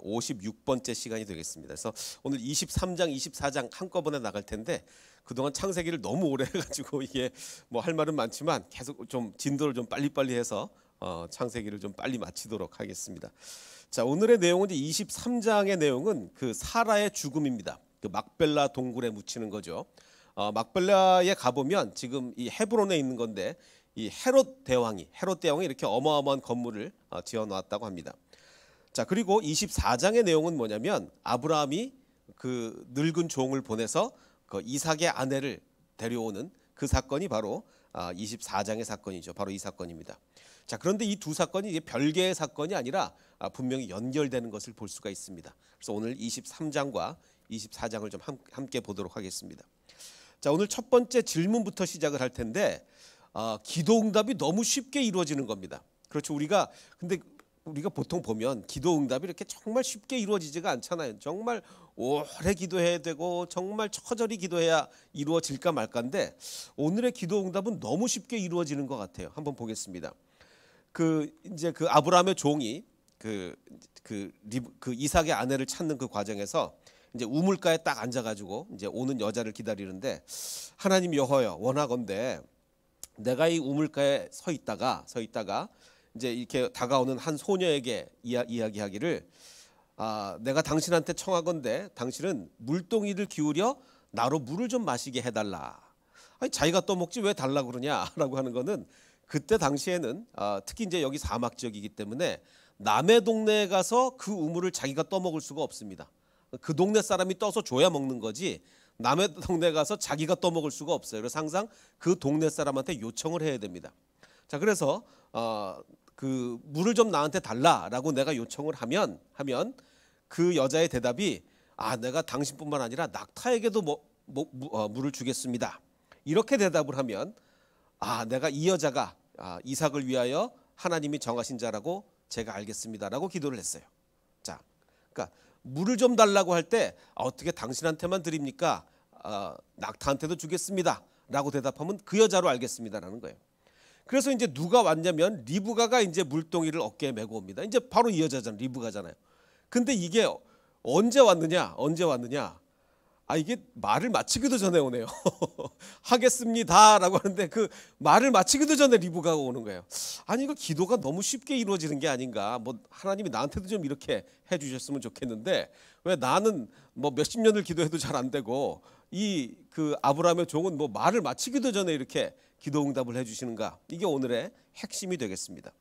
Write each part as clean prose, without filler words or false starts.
56번째 시간이 되겠습니다. 그래서 오늘 23장, 24장 한꺼번에 나갈 텐데 그동안 창세기를 너무 오래 해가지고 이게 뭐 할 말은 많지만 계속 좀 진도를 좀 빨리빨리 해서 창세기를 좀 빨리 마치도록 하겠습니다. 자, 오늘의 내용은 이제 23장의 내용은 그 사라의 죽음입니다. 그 막벨라 동굴에 묻히는 거죠. 막벨라에 가보면 지금 이 헤브론에 있는 건데 이 헤롯 대왕이 이렇게 어마어마한 건물을 지어 놓았다고 합니다. 자, 그리고 24장의 내용은 뭐냐면 아브라함이 그 늙은 종을 보내서 그 이삭의 아내를 데려오는 그 사건이 바로 24장의 사건이죠. 바로 이 사건입니다. 자, 그런데 이 두 사건이 이제 별개의 사건이 아니라 분명히 연결되는 것을 볼 수가 있습니다. 그래서 오늘 23장과 24장을 좀 함께 보도록 하겠습니다. 자, 오늘 첫 번째 질문부터 시작을 할 텐데 기도응답이 너무 쉽게 이루어지는 겁니다. 그렇죠. 근데 우리가 보통 보면 기도응답이 이렇게 정말 쉽게 이루어지지가 않잖아요. 정말 오래 기도해야 되고 정말 처절히 기도해야 이루어질까 말까인데 오늘의 기도응답은 너무 쉽게 이루어지는 것 같아요. 한번 보겠습니다. 이제 그 아브라함의 종이 그 이삭의 아내를 찾는 그 과정에서 이제 우물가에 딱 앉아가지고 이제 오는 여자를 기다리는데 하나님 여호와여 원하건대 내가 이 우물가에 서 있다가 이제 이렇게 다가오는 한 소녀에게 이야기하기를 내가 당신한테 청하건대 당신은 물동이를 기울여 나로 물을 좀 마시게 해달라. 아니 자기가 떠먹지 왜 달라 그러냐라고 하는 거는 그때 당시에는 특히 이제 여기 사막 지역이기 때문에 남의 동네에 가서 그 우물을 자기가 떠먹을 수가 없습니다. 그 동네 사람이 떠서 줘야 먹는 거지 남의 동네에 가서 자기가 떠먹을 수가 없어요. 그래서 항상 그 동네 사람한테 요청을 해야 됩니다. 자, 그래서 그 물을 좀 나한테 달라라고 내가 요청을 하면 그 여자의 대답이 내가 당신뿐만 아니라 낙타에게도 물을 주겠습니다. 이렇게 대답을 하면 내가 이 여자가 이삭을 위하여 하나님이 정하신 자라고 제가 알겠습니다라고 기도를 했어요. 자, 그러니까 물을 좀 달라고 할 때 어떻게 당신한테만 드립니까? 낙타한테도 주겠습니다 라고 대답하면 그 여자로 알겠습니다라는 거예요. 그래서 이제 누가 왔냐면 리브가가 이제 물동이를 어깨에 메고 옵니다. 이제 바로 이 여자잖아요. 리브가잖아요. 근데 이게 언제 왔느냐? 이게 말을 마치기도 전에 오네요. 하겠습니다라고 하는데 그 말을 마치기도 전에 리브가가 오는 거예요. 아니 이거 기도가 너무 쉽게 이루어지는 게 아닌가. 뭐 하나님이 나한테도 좀 이렇게 해주셨으면 좋겠는데 왜 나는 뭐 몇십 년을 기도해도 잘 안 되고 그 아브라함의 종은 뭐 말을 마치기도 전에 이렇게 기도응답을 해주시는가. 이게 오늘의 핵심이 되겠습니다.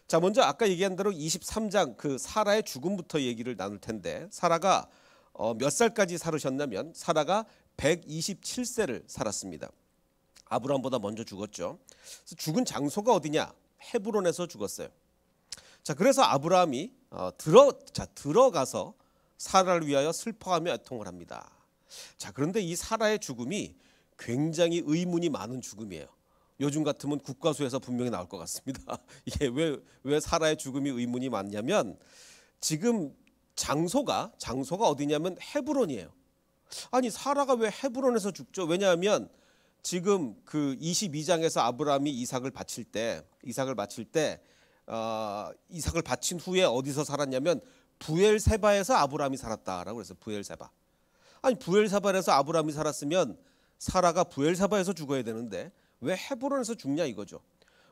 자, 먼저 아까 얘기한 대로 23장 그 사라의 죽음부터 얘기를 나눌 텐데 사라가 몇 살까지 살으셨냐면 사라가 127세를 살았습니다. 아브라함보다 먼저 죽었죠. 그래서 죽은 장소가 어디냐? 헤브론에서 죽었어요. 자, 그래서 아브라함이 들어가서 사라를 위하여 슬퍼하며 애통을 합니다. 자, 그런데 이 사라의 죽음이 굉장히 의문이 많은 죽음이에요. 요즘 같으면 국가수에서 분명히 나올 것 같습니다. 이게 왜 사라의 죽음이 의문이 많냐면 지금 장소가 어디냐면 헤브론이에요. 아니 사라가 왜 헤브론에서 죽죠? 왜냐하면 지금 그 22장에서 아브라함이 이삭을 바칠 때 이삭을 바친 후에 어디서 살았냐면 부엘세바에서 아브라함이 살았다라고 그래서 부엘세바. 아니 부엘세바에서 아브라함이 살았으면 사라가 부엘세바에서 죽어야 되는데 왜 헤브론에서 죽냐 이거죠.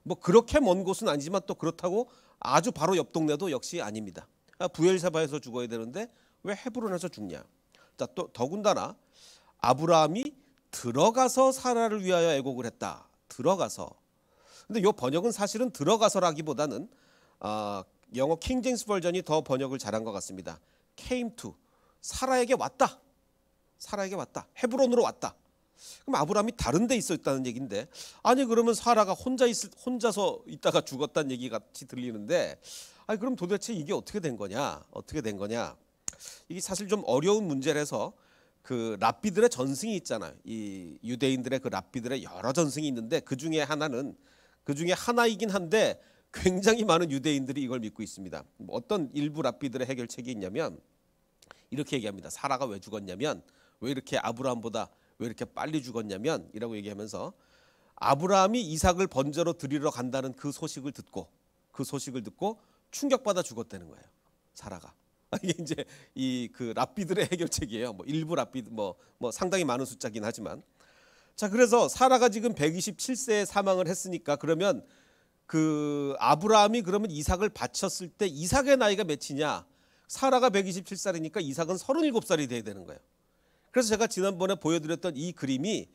뭐 그렇게 먼 곳은 아니지만 또 그렇다고 아주 바로 옆 동네도 역시 아닙니다. 부엘세바에서 죽어야 되는데 왜 헤브론에서 죽냐. 자, 또 더군다나 아브라함이 들어가서 사라를 위하여 애곡을 했다. 들어가서. 근데 이 번역은 사실은 들어가서라기보다는 영어 킹제임스 버전이 더 번역을 잘한 것 같습니다. came to. 사라에게 왔다. 헤브론으로 왔다. 그럼 아브라함이 다른 데 있었다는 얘기인데 아니 그러면 사라가 혼자서 있다가 죽었다는 얘기 같이 들리는데 아니 그럼 도대체 이게 어떻게 된 거냐? 이게 사실 좀 어려운 문제라서 그 랍비들의 전승이 있잖아요. 이 유대인들의 그 랍비들의 여러 전승이 있는데 그 중에 하나이긴 한데 굉장히 많은 유대인들이 이걸 믿고 있습니다. 어떤 일부 랍비들의 해결책이 있냐면 이렇게 얘기합니다. 사라가 왜 죽었냐면 왜 이렇게 아브라함보다 왜 이렇게 빨리 죽었냐면 이라고 얘기하면서 아브라함이 이삭을 번제로 드리러 간다는 그 소식을 듣고 충격받아 죽었다는 거예요. 사라가. 이게 이제 이 그 랍비들의 해결책이에요. 뭐 일부 랍비드 뭐 상당히 많은 숫자긴 하지만. 자, 그래서 사라가 지금 127세에 사망을 했으니까 그러면 그 아브라함이 그러면 이삭을 바쳤을 때 이삭의 나이가 몇이냐? 사라가 127살이니까 이삭은 37살이 돼야 되는 거예요. 그래서 제가 지난번에 보여드렸던 이 그림이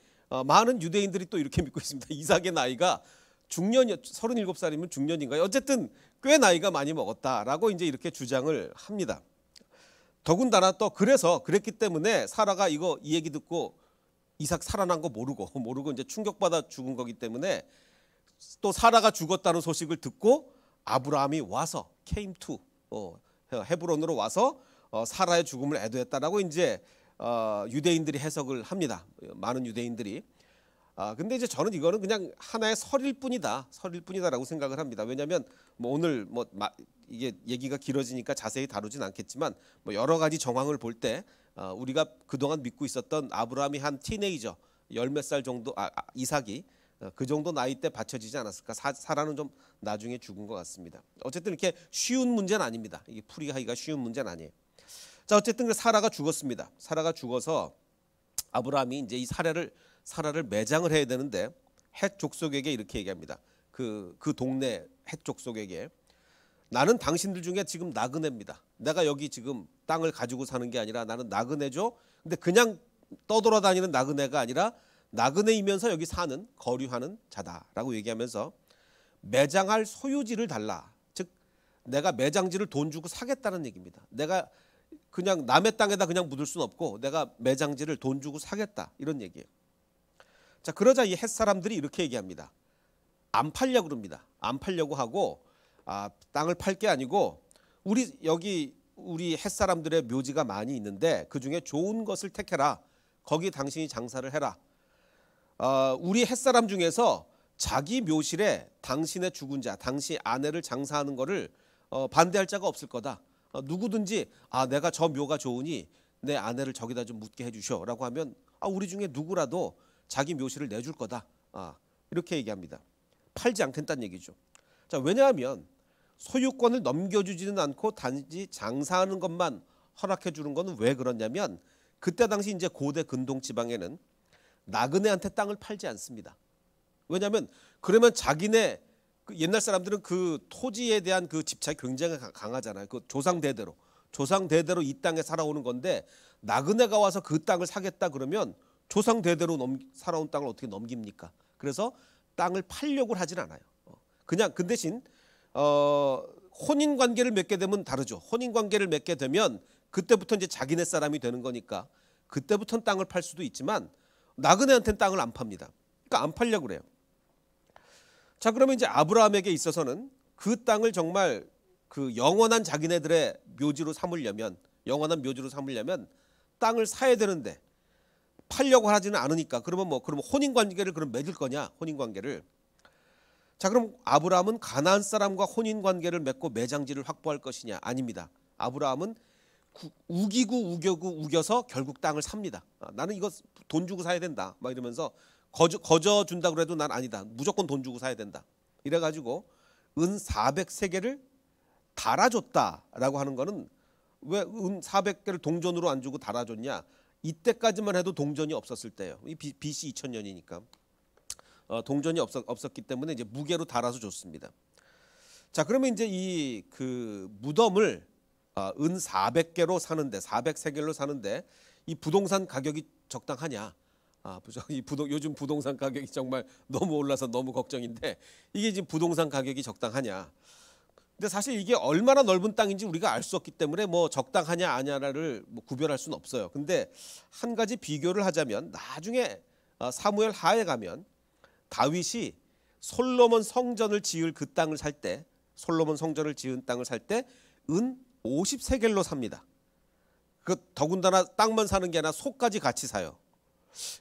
많은 유대인들이 또 이렇게 믿고 있습니다. 이삭의 나이가 중년 37살이면 중년인가요? 어쨌든 꽤 나이가 많이 먹었다라고 이제 이렇게 주장을 합니다. 더군다나 또 그래서 그랬기 때문에 사라가 이 얘기 듣고 이삭 살아난 거 모르고 이제 충격받아 죽은 거기 때문에 또 사라가 죽었다는 소식을 듣고 아브라함이 와서 came to 헤브론으로 와서 사라의 죽음을 애도했다라고 이제 유대인들이 해석을 합니다. 많은 유대인들이. 근데 이제 저는 이거는 그냥 하나의 설일 뿐이다라고 생각을 합니다. 왜냐하면 뭐 오늘 이게 얘기가 길어지니까 자세히 다루진 않겠지만 뭐 여러 가지 정황을 볼 때 우리가 그동안 믿고 있었던 아브라함이 한 티네이저 열 몇 살 정도 이삭이 그 정도 나이 때 받쳐지지 않았을까. 사라는 좀 나중에 죽은 것 같습니다. 어쨌든 이렇게 쉬운 문제는 아닙니다. 이게 풀이하기가 쉬운 문제는 아니에요. 자, 어쨌든 사라가 죽었습니다. 사라가 죽어서 아브라함이 이제 이 사라를 매장을 해야 되는데 헷 족속에게 이렇게 얘기합니다. 그 동네 헷 족속에게 나는 당신들 중에 지금 나그네입니다. 내가 여기 지금 땅을 가지고 사는 게 아니라 나는 나그네죠. 근데 그냥 떠돌아다니는 나그네가 아니라 나그네이면서 여기 사는 거류하는 자다라고 얘기하면서 매장할 소유지를 달라. 즉 내가 매장지를 돈 주고 사겠다는 얘기입니다. 내가 그냥 남의 땅에다 그냥 묻을 수는 없고 내가 매장지를 돈 주고 사겠다 이런 얘기예요. 자, 그러자 이 헷 사람들이 이렇게 얘기합니다. 안 팔려고 그럽니다. 안 팔려고 하고 땅을 팔 게 아니고 우리 헷 사람들의 묘지가 많이 있는데 그중에 좋은 것을 택해라. 거기 당신이 장사를 해라. 우리 헷 사람 중에서 자기 묘실에 당신의 죽은 자, 당신 아내를 장사하는 거를 반대할 자가 없을 거다. 누구든지 내가 저 묘가 좋으니 내 아내를 저기다 좀 묻게 해주셔라고 하면 우리 중에 누구라도 자기 묘실을 내줄 거다. 이렇게 얘기합니다. 팔지 않겠다는 얘기죠. 자, 왜냐하면 소유권을 넘겨주지는 않고 단지 장사하는 것만 허락해 주는 것은 왜 그러냐면 그때 당시 이제 고대 근동 지방에는 나그네한테 땅을 팔지 않습니다. 왜냐하면 그러면 자기네 옛날 사람들은 그 토지에 대한 그 집착이 굉장히 강하잖아요. 그 조상 대대로 이 땅에 살아오는 건데 나그네가 와서 그 땅을 사겠다 그러면 조상 대대로 살아온 땅을 어떻게 넘깁니까? 그래서 땅을 팔려고 하진 않아요. 그냥 그 대신 혼인 관계를 맺게 되면 다르죠. 혼인 관계를 맺게 되면 그때부터 이제 자기네 사람이 되는 거니까 그때부터는 땅을 팔 수도 있지만 나그네한테는 땅을 안 팝니다. 그러니까 안 팔려고 그래요. 자, 그러면 이제 아브라함에게 있어서는 그 땅을 정말 그 영원한 자기네들의 묘지로 삼으려면 땅을 사야 되는데 팔려고 하지는 않으니까 그러면 혼인 관계를 그럼 맺을 거냐? 혼인 관계를. 자, 그럼 아브라함은 가나안 사람과 혼인 관계를 맺고 매장지를 확보할 것이냐? 아닙니다. 아브라함은 우겨서 결국 땅을 삽니다. 나는 이거 돈 주고 사야 된다. 막 이러면서 거저 준다 그래도 난 아니다. 무조건 돈 주고 사야 된다. 이래가지고 은 400세겔을 달아줬다라고 하는 거는 왜 은 400개를 동전으로 안 주고 달아줬냐? 이때까지만 해도 동전이 없었을 때예요. 이 BC 2000년이니까 동전이 없었기 때문에 이제 무게로 달아서 줬습니다. 자, 그러면 이제 이 그 무덤을 은 400개로 사는데 400세겔로 사는데 이 부동산 가격이 적당하냐? 요즘 부동산 가격이 정말 너무 올라서 너무 걱정인데 이게 지금 부동산 가격이 적당하냐? 근데 사실 이게 얼마나 넓은 땅인지 우리가 알 수 없기 때문에 뭐 적당하냐 아냐를 구별할 수는 없어요. 근데 한 가지 비교를 하자면 나중에 사무엘 하에 가면 다윗이 솔로몬 성전을 지은 땅을 살 때 은 50세겔로 삽니다. 더군다나 땅만 사는 게 아니라 소까지 같이 사요.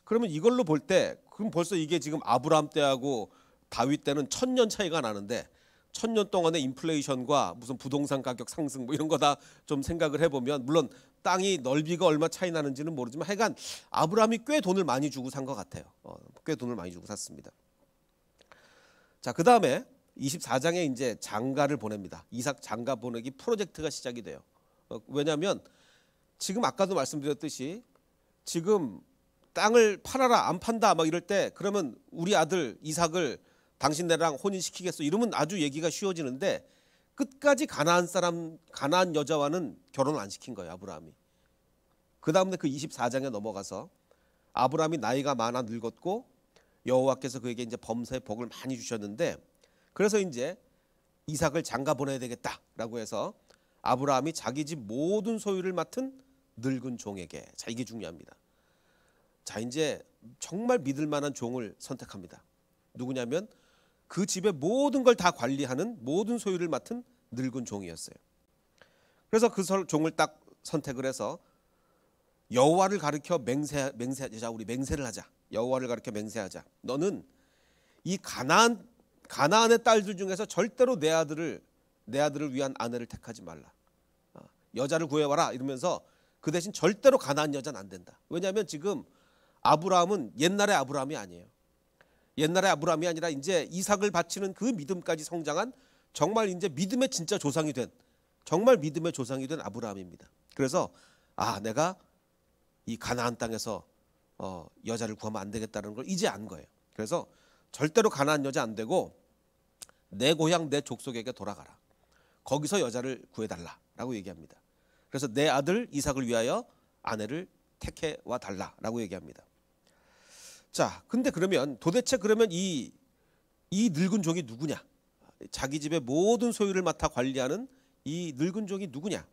그러면 이걸로 볼 때 그럼 벌써 이게 지금 아브라함 때하고 다윗 때는 1000년 차이가 나는데 1000년 동안의 인플레이션과 무슨 부동산 가격 상승 이런 거 다 좀 생각을 해보면 물론 땅이 넓이가 얼마 차이 나는지는 모르지만 하여간 아브라함이 꽤 돈을 많이 주고 산 것 같아요. 꽤 돈을 많이 주고 샀습니다. 자, 그 다음에 24장에 이제 장가를 보냅니다. 이삭 장가 보내기 프로젝트가 시작이 돼요. 왜냐하면 지금 아까도 말씀드렸듯이 지금 땅을 팔아라 안 판다 막 이럴 때 그러면 우리 아들 이삭을 당신네랑 혼인시키겠어 이러면 아주 얘기가 쉬워지는데 끝까지 가나안 여자와는 결혼을 안 시킨 거예요. 아브라함이. 그 다음에 그 24장에 넘어가서 아브라함이 나이가 많아 늙었고 여호와께서 그에게 이제 범사의 복을 많이 주셨는데 그래서 이제 이삭을 장가 보내야 되겠다라고 해서 아브라함이 자기 집 모든 소유를 맡은 늙은 종에게, 자 이게 중요합니다. 자 이제 정말 믿을 만한 종을 선택합니다. 누구냐면 그 집의 모든 걸 다 관리하는 모든 소유를 맡은 늙은 종이었어요. 그래서 그 종을 딱 선택을 해서 여호와를 가리켜 맹세하자. 우리 맹세를 하자. 여호와를 가리켜 맹세하자. 너는 이 가나안의 딸들 중에서 절대로 내 아들을 위한 아내를 택하지 말라. 여자를 구해와라 이러면서 그 대신 절대로 가나안 여자는 안 된다. 왜냐하면 지금 아브라함은 옛날의 아브라함이 아니에요. 옛날의 아브라함이 아니라 이제 이삭을 바치는 그 믿음까지 성장한 정말 이제 믿음의 진짜 조상이 된 정말 믿음의 조상이 된 아브라함입니다. 그래서 내가 이 가나안 땅에서 여자를 구하면 안 되겠다는 걸 이제 안 거예요. 그래서 절대로 가나안 여자 안 되고 내 고향 내 족속에게 돌아가라. 거기서 여자를 구해달라라고 얘기합니다. 그래서 내 아들 이삭을 위하여 아내를 택해 와 달라라고 얘기합니다. 자, 근데 그러면 도대체 이 늙은 종이 누구냐? 자기 집의 모든 소유를 맡아 관리하는 이 늙은 종이 누구냐?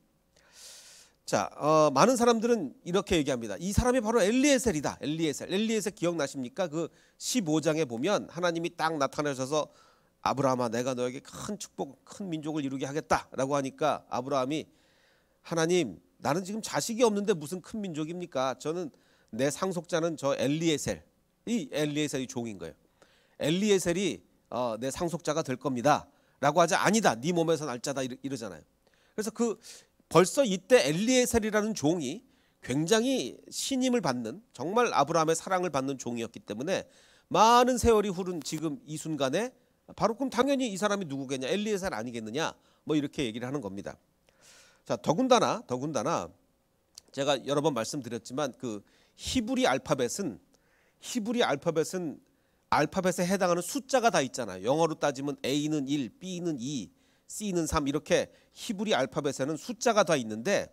자, 많은 사람들은 이렇게 얘기합니다. 이 사람이 바로 엘리에셀이다. 엘리에셀 기억나십니까? 그 15장에 보면 하나님이 딱 나타나셔서 아브라함아 내가 너에게 큰 축복, 큰 민족을 이루게 하겠다라고 하니까 아브라함이 하나님 나는 지금 자식이 없는데 무슨 큰 민족입니까? 저는 내 상속자는 저 엘리에셀, 이 엘리에셀이 종인 거예요. 엘리에셀이 내 상속자가 될 겁니다 라고 하자 아니다 네 몸에서 날 자다 이러잖아요. 그래서 벌써 이때 엘리에셀이라는 종이 굉장히 신임을 받는 정말 아브라함의 사랑을 받는 종이었기 때문에 많은 세월이 흐른 지금 이 순간에 바로 그럼 당연히 이 사람이 누구겠냐 엘리에셀 아니겠느냐 뭐 이렇게 얘기를 하는 겁니다. 자 더군다나 제가 여러 번 말씀드렸지만 그 히브리 알파벳은 알파벳에 해당하는 숫자가 다 있잖아요. 영어로 따지면 A는 1, B는 2, C는 3 이렇게 히브리 알파벳에는 숫자가 다 있는데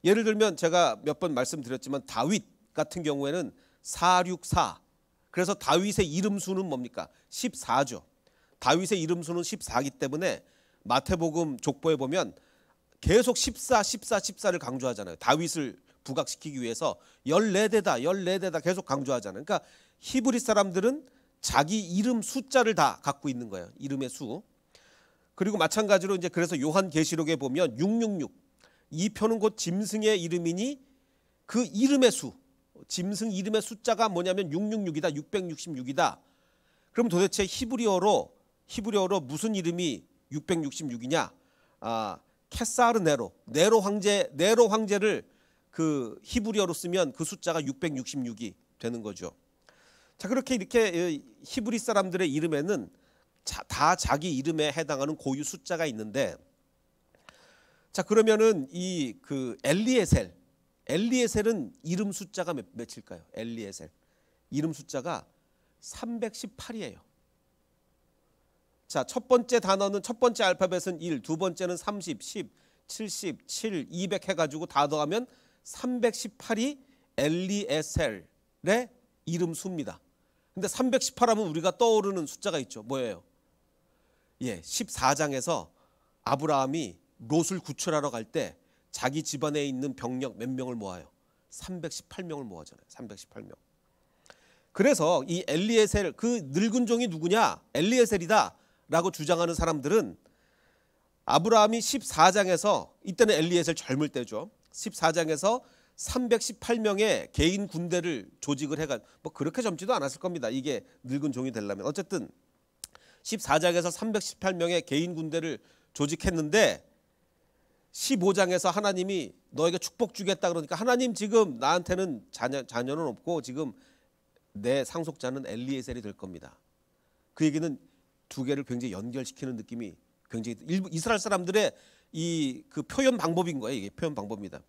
예를 들면 제가 몇 번 말씀드렸지만 다윗 같은 경우에는 464 그래서 다윗의 이름수는 뭡니까? 14죠. 다윗의 이름수는 14이기 때문에 마태복음 족보에 보면 계속 14를 강조하잖아요. 다윗을 부각시키기 위해서 14대다 계속 강조하잖아요. 그러니까 히브리 사람들은 자기 이름 숫자를 다 갖고 있는 거예요. 이름의 수. 그리고 마찬가지로 이제 그래서 요한계시록에 보면 666 이 표는 곧 짐승의 이름이니 그 이름의 수 짐승 이름의 숫자가 뭐냐면 666이다 666이다. 그럼 도대체 히브리어로 무슨 이름이 666이냐? 케사르 네로 황제를 그 히브리어로 쓰면 그 숫자가 666이 되는 거죠. 자 이렇게 히브리 사람들의 이름에는 다 자기 이름에 해당하는 고유 숫자가 있는데 자 그러면은 이 그 엘리에셀은 이름 숫자가 몇일까요? 엘리에셀 이름 숫자가 318이에요. 자 첫 번째 알파벳은 1, 두 번째는 30, 10, 70, 7, 200 해가지고 다 더하면 318이 엘리에셀의 이름 수입니다. 근데 318하면 우리가 떠오르는 숫자가 있죠. 뭐예요? 14장에서 아브라함이 롯을 구출하러 갈 때 자기 집안에 있는 병력 몇 명을 모아요? 318명을 모아잖아요. 318명. 그래서 이 엘리에셀 그 늙은 종이 누구냐? 엘리에셀이다 라고 주장하는 사람들은 아브라함이 14장에서 이때는 엘리에셀 젊을 때죠. 14장에서 318명의 개인 군대를 조직을 해가 뭐 그렇게 젊지도 않았을 겁니다. 이게 늙은 종이 되려면 어쨌든 14장에서 318명의 개인 군대를 조직했는데 15장에서 하나님이 너에게 축복 주겠다 그러니까 하나님 지금 나한테는 자녀는 없고 지금 내 상속자는 엘리에셀이 될 겁니다. 그 얘기는 두 개를 굉장히 연결시키는 느낌이 굉장히 이스라엘 사람들의 이 그 표현 방법인 거예요. 이게 표현 방법입니다.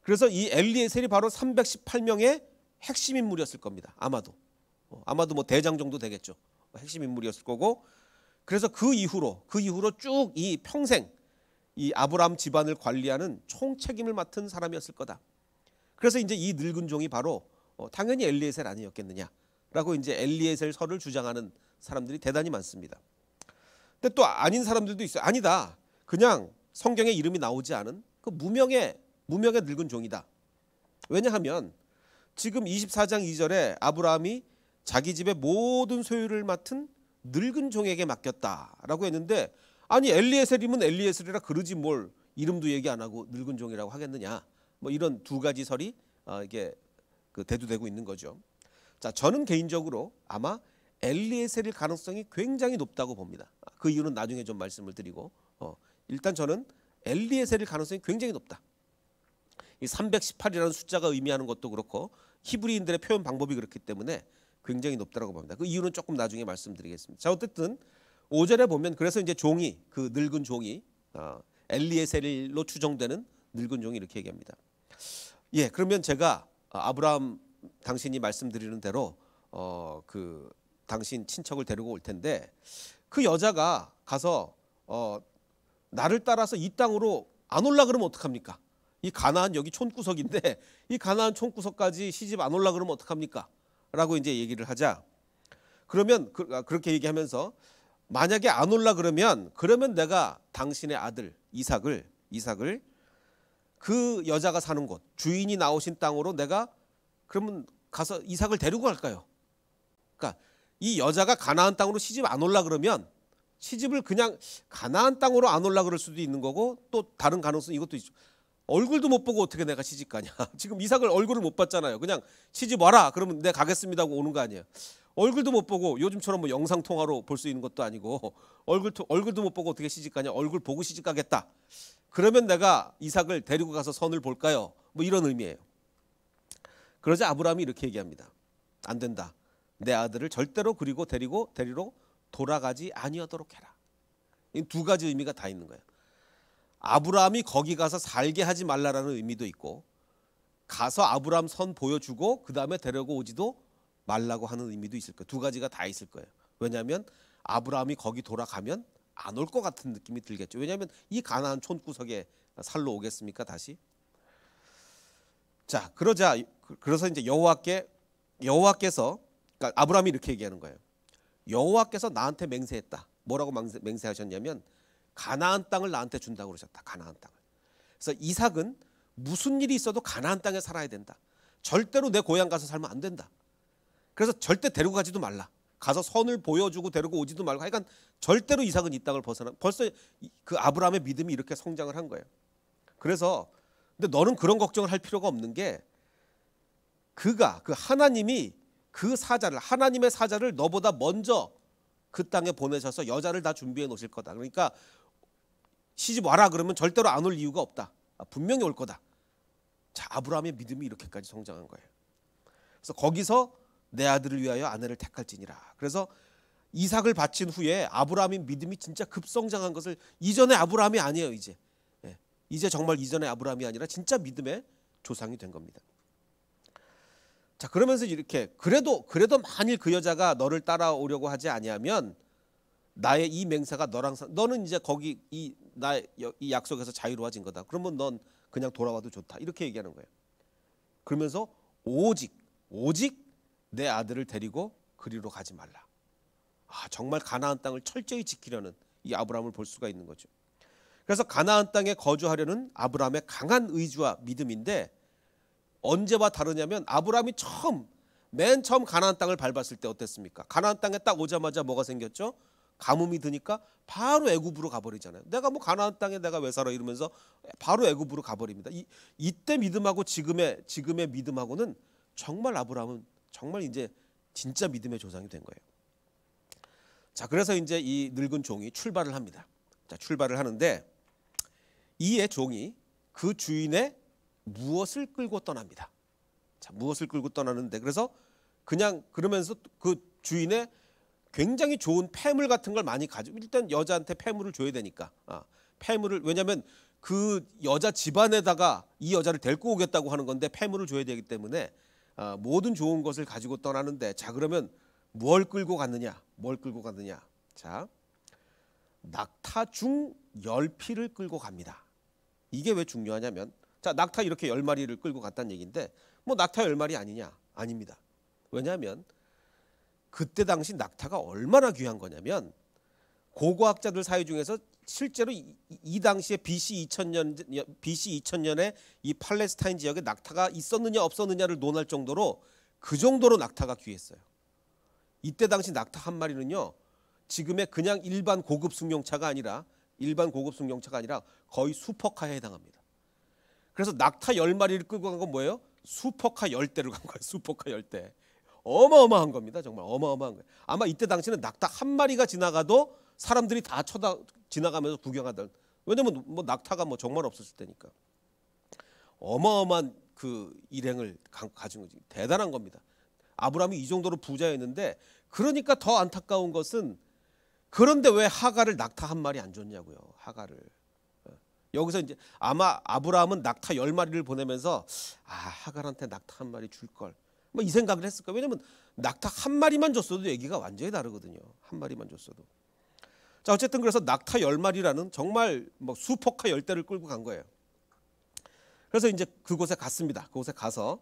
그래서 이 엘리에셀이 바로 318명의 핵심 인물이었을 겁니다. 아마도 뭐 대장 정도 되겠죠. 핵심 인물이었을 거고, 그래서 그 이후로 쭉 이 평생 이 아브라함 집안을 관리하는 총책임을 맡은 사람이었을 거다. 그래서 이제 이 늙은 종이 바로 당연히 엘리에셀 아니었겠느냐라고 이제 엘리에셀설을 주장하는 사람들이 대단히 많습니다. 근데 또 아닌 사람들도 있어요. 아니다. 그냥 성경에 이름이 나오지 않은 그 무명의 늙은 종이다. 왜냐하면 지금 24장 2절에 아브라함이 자기 집의 모든 소유를 맡은 늙은 종에게 맡겼다라고 했는데, 아니 엘리에셀이면 엘리에셀이라 그러지 뭘 이름도 얘기 안 하고 늙은 종이라고 하겠느냐. 뭐 이런 두 가지 설이 이게 그 대두되고 있는 거죠. 자, 저는 개인적으로 아마 엘리에셀일 가능성이 굉장히 높다고 봅니다. 그 이유는 나중에 좀 말씀을 드리고, 일단 저는 엘리에셀일 가능성이 굉장히 높다. 이 318이라는 숫자가 의미하는 것도 그렇고 히브리인들의 표현 방법이 그렇기 때문에 굉장히 높다고 봅니다. 그 이유는 조금 나중에 말씀드리겠습니다. 자, 어쨌든 5절에 보면 그래서 이제 종이, 그 늙은 종이 엘리에셀로 추정되는 늙은 종이 이렇게 얘기합니다. 예, 그러면 제가 아브라함 당신이 말씀드리는 대로 그 당신 친척을 데리고 올 텐데, 그 여자가 가서 나를 따라서 이 땅으로 안 올라 그러면 어떡합니까? 이 가나안 여기 촌구석인데 이 가나안 촌구석까지 시집 안 올라 그러면 어떡합니까? 라고 이제 얘기를 하자, 그러면 그렇게 얘기하면서 만약에 안 올라 그러면 내가 당신의 아들 이삭을 그 여자가 사는 곳 주인이 나오신 땅으로 내가 그러면 가서 이삭을 데리고 갈까요? 그러니까 이 여자가 가나안 땅으로 시집 안 올라 그러면 시집을 그냥 가나안 땅으로 안 올라 그럴 수도 있는 거고, 또 다른 가능성 이것도 있죠. 얼굴도 못 보고 어떻게 내가 시집 가냐. 지금 이삭을 얼굴을 못 봤잖아요. 그냥 시집 와라 그러면 내가 가겠습니다 하고 오는 거 아니에요. 얼굴도 못 보고, 요즘처럼 뭐 영상 통화로 볼 수 있는 것도 아니고 얼굴도 못 보고 어떻게 시집 가냐. 얼굴 보고 시집 가겠다. 그러면 내가 이삭을 데리고 가서 선을 볼까요? 뭐 이런 의미예요. 그러자 아브라함이 이렇게 얘기합니다. 안 된다. 내 아들을 절대로 그리고 데리러 돌아가지 아니하도록 해라. 이 두 가지 의미가 다 있는 거예요. 아브라함이 거기 가서 살게 하지 말라라는 의미도 있고, 가서 아브라함 선 보여주고 그 다음에 데리고 오지도 말라고 하는 의미도 있을 거예요. 두 가지가 다 있을 거예요. 왜냐하면 아브라함이 거기 돌아가면 안 올 것 같은 느낌이 들겠죠. 왜냐하면 이 가나안 촌구석에 살러 오겠습니까 다시? 자, 그래서 이제 여호와께서 그러니까 아브라함이 이렇게 얘기하는 거예요. 여호와께서 나한테 맹세했다. 뭐라고 맹세하셨냐면 가나안 땅을 나한테 준다고 그러셨다. 가나안 땅을. 그래서 이삭은 무슨 일이 있어도 가나안 땅에 살아야 된다. 절대로 내 고향 가서 살면 안 된다. 그래서 절대 데리고 가지도 말라. 가서 선을 보여주고 데리고 오지도 말고, 하여간 절대로 이삭은 이 땅을 벌써 그 아브라함의 믿음이 이렇게 성장을 한 거예요. 그래서 근데 너는 그런 걱정을 할 필요가 없는 게, 그 하나님이 하나님의 사자를 너보다 먼저 그 땅에 보내셔서 여자를 다 준비해 놓으실 거다. 그러니까 시집 와라 그러면 절대로 안 올 이유가 없다. 분명히 올 거다. 자, 아브라함의 믿음이 이렇게까지 성장한 거예요. 그래서 거기서 내 아들을 위하여 아내를 택할지니라. 그래서 이삭을 바친 후에 아브라함의 믿음이 진짜 급성장한 것을, 이전의 아브라함이 아니에요. 이제 정말 이전의 아브라함이 아니라 진짜 믿음의 조상이 된 겁니다. 자, 그러면서 이렇게 그래도 만일 그 여자가 너를 따라오려고 하지 아니하면 나의 이 맹세가 너는 이제 거기 이 약속에서 자유로워진 거다. 그러면 넌 그냥 돌아와도 좋다. 이렇게 얘기하는 거예요. 그러면서 오직 내 아들을 데리고 그리로 가지 말라. 정말 가나안 땅을 철저히 지키려는 이 아브라함을 볼 수가 있는 거죠. 그래서 가나안 땅에 거주하려는 아브라함의 강한 의지와 믿음인데, 언제와 다르냐면 아브라함이 맨 처음 가나안 땅을 밟았을 때 어땠습니까? 가나안 땅에 딱 오자마자 뭐가 생겼죠? 가뭄이 드니까 바로 애굽으로 가버리잖아요. 내가 뭐 가나안 땅에 내가 왜 살아 이러면서 바로 애굽으로 가버립니다. 이때 믿음하고 지금의 믿음하고는 정말 아브라함은 정말 이제 진짜 믿음의 조상이 된 거예요. 자, 그래서 이제 이 늙은 종이 출발을 합니다. 자, 출발을 하는데 이에 종이 그 주인의 무엇을 끌고 떠납니다. 자, 무엇을 끌고 떠나는데, 그래서 그냥 그러면서 그 주인의 굉장히 좋은 폐물 같은 걸 많이 가지고, 일단 여자한테 폐물을 줘야 되니까 폐물을, 왜냐하면 그 여자 집안에다가 이 여자를 데리고 오겠다고 하는 건데 폐물을 줘야 되기 때문에 모든 좋은 것을 가지고 떠나는데, 자 그러면 뭘 끌고 갔느냐? 뭘 끌고 갔느냐? 자, 낙타 중 10피를 끌고 갑니다. 이게 왜 중요하냐면, 자 낙타 이렇게 10마리를 끌고 갔다는 얘기인데 뭐 낙타 10마리 아니냐? 아닙니다. 왜냐하면 그때 당시 낙타가 얼마나 귀한 거냐면, 고고학자들 사이 중에서 실제로 이 당시에 BC 2000년에 이 팔레스타인 지역에 낙타가 있었느냐 없었느냐를 논할 정도로, 그 정도로 낙타가 귀했어요. 이때 당시 낙타 한 마리는요, 지금의 그냥 일반 고급 승용차가 아니라 거의 슈퍼카에 해당합니다. 그래서 낙타 10마리를 끌고 간 건 뭐예요? 슈퍼카 10대를 간 거예요. 슈퍼카 10대. 어마어마한 겁니다. 정말 어마어마한 거예요. 아마 이때 당시는 낙타 한 마리가 지나가도 사람들이 다 지나가면서 구경하던, 왜냐면 뭐 낙타가 뭐 정말 없었을 때니까. 어마어마한 그 일행을 가진 거지. 대단한 겁니다. 아브라함이 이 정도로 부자였는데, 그러니까 더 안타까운 것은, 그런데 왜 하갈을 낙타 한 마리 안 줬냐고요. 하갈을. 여기서 이제 아마 아브라함은 낙타 10마리를 보내면서 하갈한테 낙타 한 마리 줄 걸, 뭐 이 생각을 했을 거예요. 왜냐면 낙타 한 마리만 줬어도 얘기가 완전히 다르거든요. 한 마리만 줬어도. 자 어쨌든 그래서 낙타 10마리라는 정말 뭐 슈퍼카 10대를 끌고 간 거예요. 그래서 이제 그곳에 갔습니다. 그곳에 가서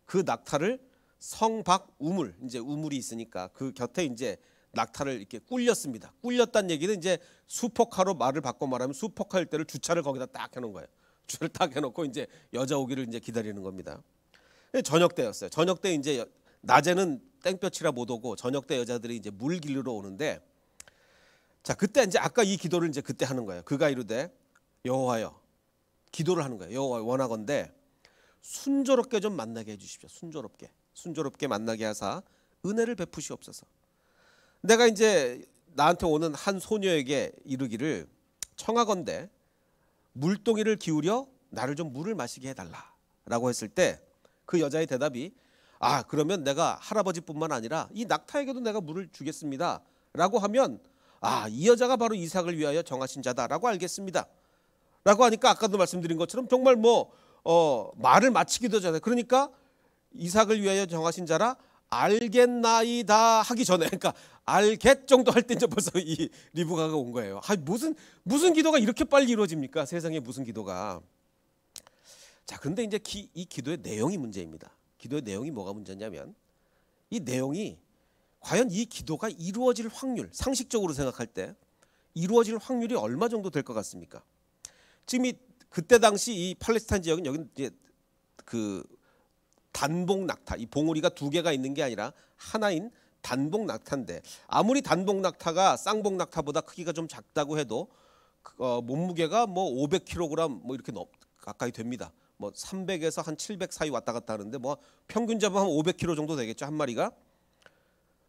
그 낙타를 성박 우물, 이제 우물이 있으니까 그 곁에 이제 낙타를 이렇게 꿀렸습니다. 꿀렸다는 얘기는 이제 슈퍼카로 말을 바꿔 말하면 슈퍼카 10대를 주차를 거기다 딱 해놓은 거예요. 주차를 딱 해놓고 이제 여자 오기를 이제 기다리는 겁니다. 저녁 때였어요. 저녁 때 이제 낮에는 땡볕이라 못 오고 저녁 때 여자들이 이제 물 길르러 오는데, 자 그때 이제 아까 이 기도를 이제 그때 하는 거예요. 그가 이르되 여호와여, 기도를 하는 거예요. 여호와 원하건대 순조롭게 좀 만나게 해주십시오. 순조롭게 만나게 하사 은혜를 베푸시옵소서. 내가 이제 나한테 오는 한 소녀에게 이르기를 청하건대 물동이를 기울여 나를 좀 물을 마시게 해달라라고 했을 때, 그 여자의 대답이 그러면 내가 할아버지뿐만 아니라 이 낙타에게도 내가 물을 주겠습니다 라고 하면, 이 여자가 바로 이삭을 위하여 정하신 자다라고 알겠습니다 라고 하니까, 아까도 말씀드린 것처럼 정말 말을 마치기도 전에, 그러니까 이삭을 위하여 정하신 자라 알겠나이다 하기 전에, 그러니까 알겠 정도 할 때 이제 벌써 이 리브가가 온 거예요. 무슨 기도가 이렇게 빨리 이루어집니까? 세상에 무슨 기도가. 자, 그런데 이제 이 기도의 내용이 문제입니다. 기도의 내용이 뭐가 문제냐면, 이 내용이 과연 이 기도가 이루어질 확률, 상식적으로 생각할 때 이루어질 확률이 얼마 정도 될 것 같습니까? 지금 그때 당시 이 팔레스타인 지역은, 여기 이제 그 단봉 낙타, 이 봉우리가 두 개가 있는 게 아니라 하나인 단봉 낙타인데, 아무리 단봉 낙타가 쌍봉 낙타보다 크기가 좀 작다고 해도 몸무게가 뭐 500kg 뭐 이렇게 가까이 됩니다. 뭐 300에서 한 700 사이 왔다 갔다 하는데, 뭐 평균 잡으면 한 500kg 정도 되겠죠, 한 마리가.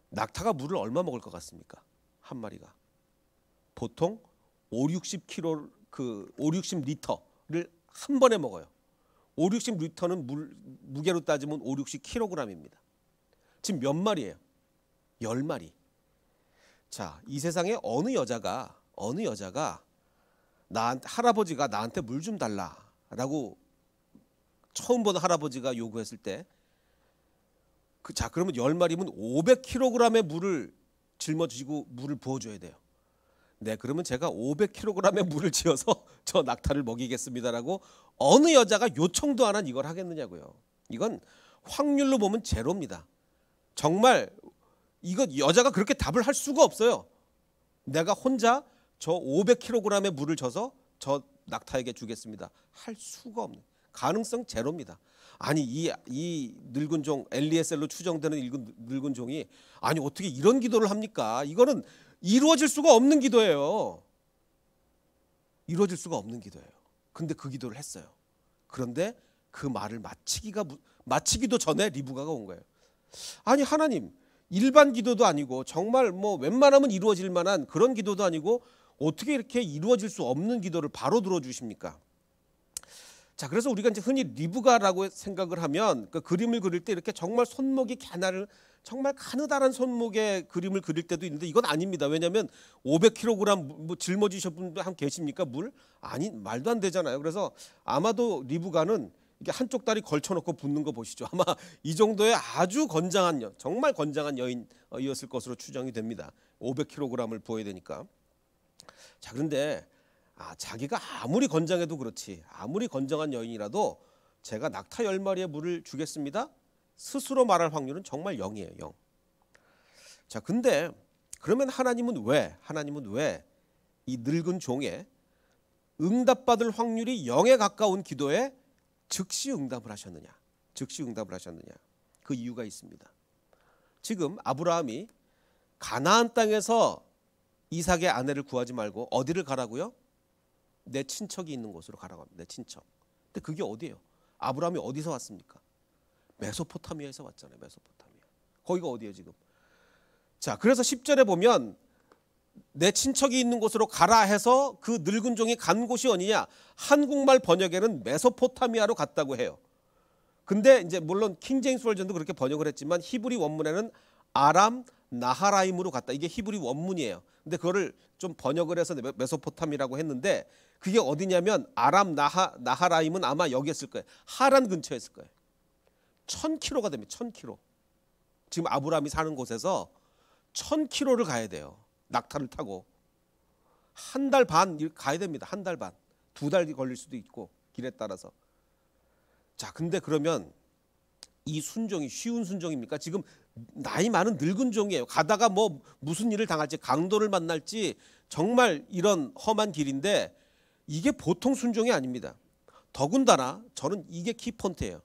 낙타가 물을 얼마 먹을 것 같습니까? 한 마리가 보통 5-60kg, 5-60리터를 한 번에 먹어요. 5-60리터는 무게로 따지면 5-60kg입니다. 지금 몇 마리예요? 10마리. 자, 이 세상에 어느 여자가 할아버지가 나한테 물 좀 달라라고 처음 보는 할아버지가 요구했을 때, 자 그러면 10마리면 500kg의 물을 짊어지고 물을 부어줘야 돼요. 네, 그러면 제가 500kg의 물을 지어서 저 낙타를 먹이겠습니다라고 어느 여자가 요청도 안 한 이걸 하겠느냐고요. 이건 확률로 보면 제로입니다. 정말 이거 여자가 그렇게 답을 할 수가 없어요. 내가 혼자 저 500kg의 물을 져서 저 낙타에게 주겠습니다, 할 수가 없는, 가능성 제로입니다. 아니 이 늙은 종, 엘리에셀로 추정되는 늙은 종이 어떻게 이런 기도를 합니까? 이거는 이루어질 수가 없는 기도예요. 이루어질 수가 없는 기도예요. 근데 그 기도를 했어요. 그런데 그 말을 마치기도 전에 리브가가 온 거예요. 아니 하나님, 일반 기도도 아니고 정말 뭐 웬만하면 이루어질 만한 그런 기도도 아니고 어떻게 이렇게 이루어질 수 없는 기도를 바로 들어주십니까? 자, 그래서 우리가 이제 흔히 리브가라고 생각을 하면 그 그림을 그릴 때 이렇게 정말 손목이 정말 가느다란 손목의 그림을 그릴 때도 있는데 이건 아닙니다. 왜냐하면 500kg 뭐 짊어지신 분도 한 계십니까? 물? 아니, 말도 안 되잖아요. 그래서 아마도 리브가는 이게 한쪽 다리 걸쳐놓고 붙는 거 보시죠. 아마 이 정도의 아주 건장한 정말 건장한 여인이었을 것으로 추정이 됩니다. 500kg을 부어야 되니까. 자, 그런데 자기가 아무리 건장해도 그렇지, 아무리 건장한 여인이라도 제가 낙타 10마리의 물을 주겠습니다 스스로 말할 확률은 정말 0이에요. 0. 자, 근데 그러면 하나님은 왜 이 늙은 종의 응답받을 확률이 0에 가까운 기도에 즉시 응답을 하셨느냐? 그 이유가 있습니다. 지금 아브라함이 가나안 땅에서 이삭의 아내를 구하지 말고 어디를 가라고요? 내 친척이 있는 곳으로 가라고 합니다. 내 친척. 근데 그게 어디예요? 아브라함이 어디서 왔습니까? 메소포타미아에서 왔잖아요. 메소포타미아. 거기가 어디예요 지금? 자, 그래서 10절에 보면 내 친척이 있는 곳으로 가라 해서 그 늙은 종이 간 곳이 어디냐? 한국말 번역에는 메소포타미아로 갔다고 해요. 근데 이제 물론 킹제임스 버전도 그렇게 번역을 했지만 히브리 원문에는 아람 나하라임으로 갔다. 이게 히브리 원문이에요. 근데 그거를 좀 번역을 해서 메소포타미라고 했는데 그게 어디냐면 아람 나하라임은 아마 여기였을 거예요. 하란 근처였을 거예요. 1000km가 됩니다. 1000km. 지금 아브라함이 사는 곳에서 1000km를 가야 돼요. 낙타를 타고 한 달 반 가야 됩니다. 한 달 반, 2달이 걸릴 수도 있고 길에 따라서. 자, 근데 그러면 이 순종이 쉬운 순종입니까? 지금 나이 많은 늙은 종이에요. 가다가 뭐 무슨 일을 당할지, 강도를 만날지 정말 이런 험한 길인데 이게 보통 순종이 아닙니다. 더군다나 저는 이게 키포인트예요.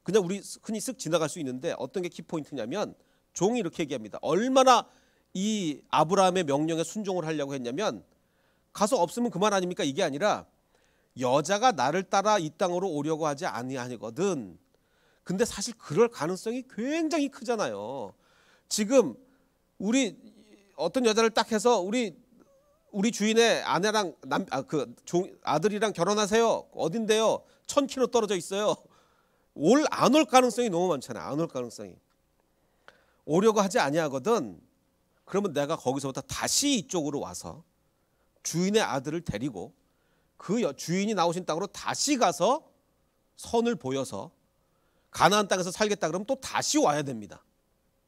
그냥 우리 흔히 쓱 지나갈 수 있는데 어떤 게 키포인트냐면 종이 이렇게 얘기합니다. 얼마나 이 아브라함의 명령에 순종을 하려고 했냐면 가서 없으면 그만 아닙니까? 이게 아니라 여자가 나를 따라 이 땅으로 오려고 하지 아니하거든. 근데 사실 그럴 가능성이 굉장히 크잖아요. 지금 우리 어떤 여자를 딱 해서 우리 주인의 아내랑 아들이랑 결혼하세요. 어딘데요? 1000km 떨어져 있어요. 안 올 가능성이 너무 많잖아요. 안 올 가능성이. 오려고 하지 아니하거든. 그러면 내가 거기서부터 다시 이쪽으로 와서 주인의 아들을 데리고 그 주인이 나오신 땅으로 다시 가서 선을 보여서 가나안 땅에서 살겠다 그러면 또 다시 와야 됩니다.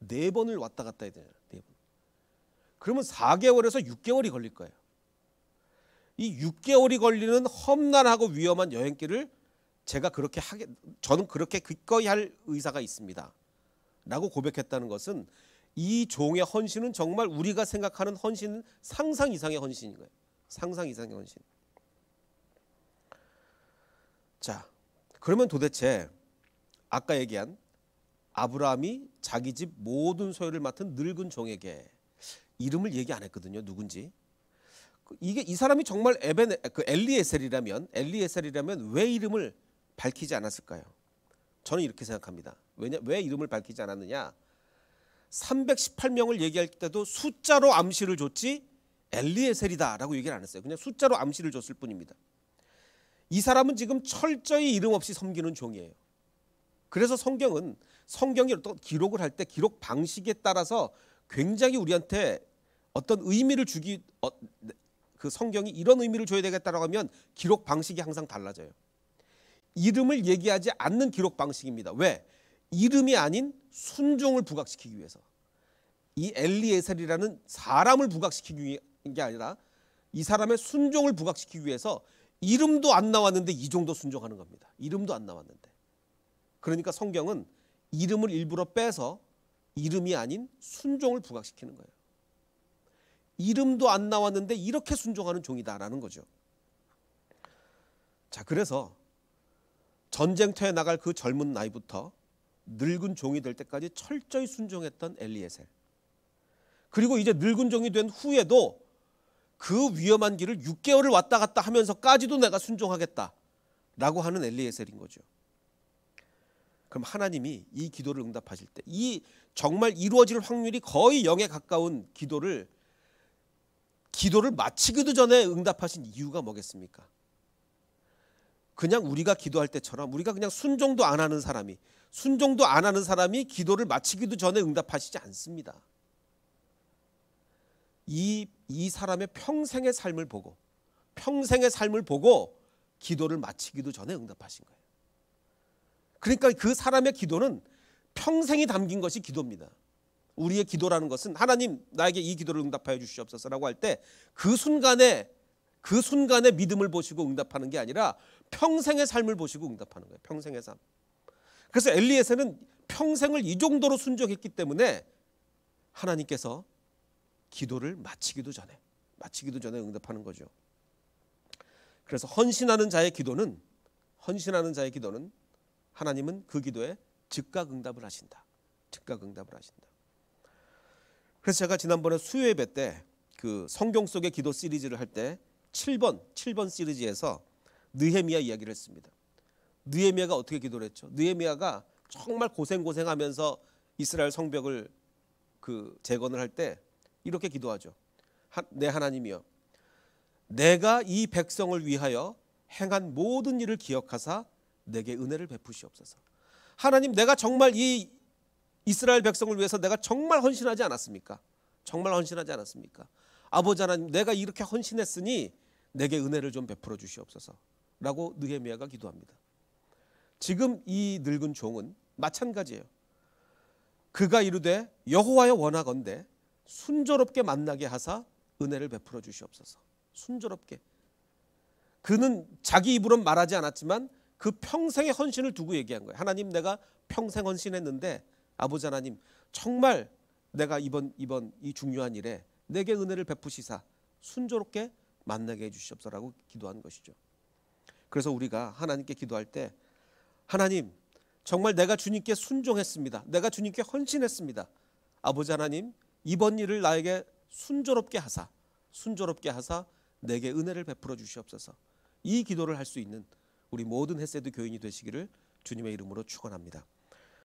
4번을 왔다 갔다 해야 돼요. 4번. 그러면 4개월에서 6개월이 걸릴 거예요. 이 6개월이 걸리는 험난하고 위험한 여행길을 저는 그렇게 기꺼이 할 의사가 있습니다. 라고 고백했다는 것은 이 종의 헌신은 정말 우리가 생각하는 헌신은 상상 이상의 헌신인 거예요. 상상 이상의 헌신. 자, 그러면 도대체 아까 얘기한 아브라함이 자기 집 모든 소유를 맡은 늙은 종에게 이름을 얘기 안 했거든요. 누군지. 이 사람이 정말 엘리에셀이라면 왜 이름을 밝히지 않았을까요? 저는 이렇게 생각합니다. 왜 이름을 밝히지 않았느냐? 318명을 얘기할 때도 숫자로 암시를 줬지 엘리에셀이다라고 얘기를 안 했어요. 그냥 숫자로 암시를 줬을 뿐입니다. 이 사람은 지금 철저히 이름 없이 섬기는 종이에요. 그래서 성경이 또 기록을 할 때 기록 방식에 따라서 굉장히 우리한테 어떤 의미를 그 성경이 이런 의미를 줘야 되겠다라고 하면 기록 방식이 항상 달라져요. 이름을 얘기하지 않는 기록 방식입니다. 왜? 이름이 아닌 순종을 부각시키기 위해서. 이 엘리에셀이라는 사람을 부각시키기 위한 게 아니라 이 사람의 순종을 부각시키기 위해서 이름도 안 나왔는데 이 정도 순종하는 겁니다. 이름도 안 나왔는데. 그러니까 성경은 이름을 일부러 빼서 이름이 아닌 순종을 부각시키는 거예요. 이름도 안 나왔는데 이렇게 순종하는 종이다라는 거죠. 자, 그래서 전쟁터에 나갈 그 젊은 나이부터 늙은 종이 될 때까지 철저히 순종했던 엘리에셀. 그리고 이제 늙은 종이 된 후에도 그 위험한 길을 6개월을 왔다 갔다 하면서까지도 내가 순종하겠다라고 하는 엘리에셀인 거죠. 그럼 하나님이 이 기도를 응답하실 때 이 정말 이루어질 확률이 거의 0에 가까운 기도를 마치기도 전에 응답하신 이유가 뭐겠습니까? 그냥 우리가 기도할 때처럼 우리가 그냥 순종도 안 하는 사람이 기도를 마치기도 전에 응답하시지 않습니다. 이 사람의 평생의 삶을 보고 기도를 마치기도 전에 응답하신 거예요. 그러니까 그 사람의 기도는 평생이 담긴 것이 기도입니다. 우리의 기도라는 것은 하나님 나에게 이 기도를 응답하여 주시옵소서라고 할 때 그 순간에 믿음을 보시고 응답하는 게 아니라 평생의 삶을 보시고 응답하는 거예요. 평생의 삶. 그래서 엘리에세는 평생을 이 정도로 순종했기 때문에 하나님께서 기도를 마치기도 전에 응답하는 거죠. 그래서 헌신하는 자의 기도는 하나님은 그 기도에 즉각 응답을 하신다. 그래서 제가 지난번에 수요예배 때 그 성경 속의 기도 시리즈를 할 때 7번 시리즈에서 느헤미야 이야기를 했습니다. 느헤미야가 어떻게 기도를 했죠? 느헤미야가 정말 고생하면서 이스라엘 성벽을 재건을 할 때 이렇게 기도하죠. 내 하나님이여, 내가 이 백성을 위하여 행한 모든 일을 기억하사 내게 은혜를 베푸시옵소서. 하나님, 내가 정말 이 이스라엘 백성을 위해서 내가 정말 헌신하지 않았습니까? 아버지 하나님, 내가 이렇게 헌신했으니 내게 은혜를 좀 베풀어 주시옵소서 라고 느헤미야가 기도합니다. 지금 이 늙은 종은 마찬가지예요. 그가 이르되 여호와여 원하건대 순조롭게 만나게 하사 은혜를 베풀어 주시옵소서. 순조롭게. 그는 자기 입으로는 말하지 않았지만 그 평생의 헌신을 두고 얘기한 거예요. 하나님, 내가 평생 헌신했는데 아버지 하나님, 정말 내가 이번 이 중요한 일에 내게 은혜를 베푸시사 순조롭게 만나게 해주시옵소서라고 기도한 것이죠. 그래서 우리가 하나님께 기도할 때 하나님, 정말 내가 주님께 순종했습니다. 내가 주님께 헌신했습니다. 아버지 하나님, 이번 일을 나에게 순조롭게 하사 내게 은혜를 베풀어 주시옵소서. 이 기도를 할 수 있는 우리 모든 헷세드 교인이 되시기를 주님의 이름으로 축원합니다.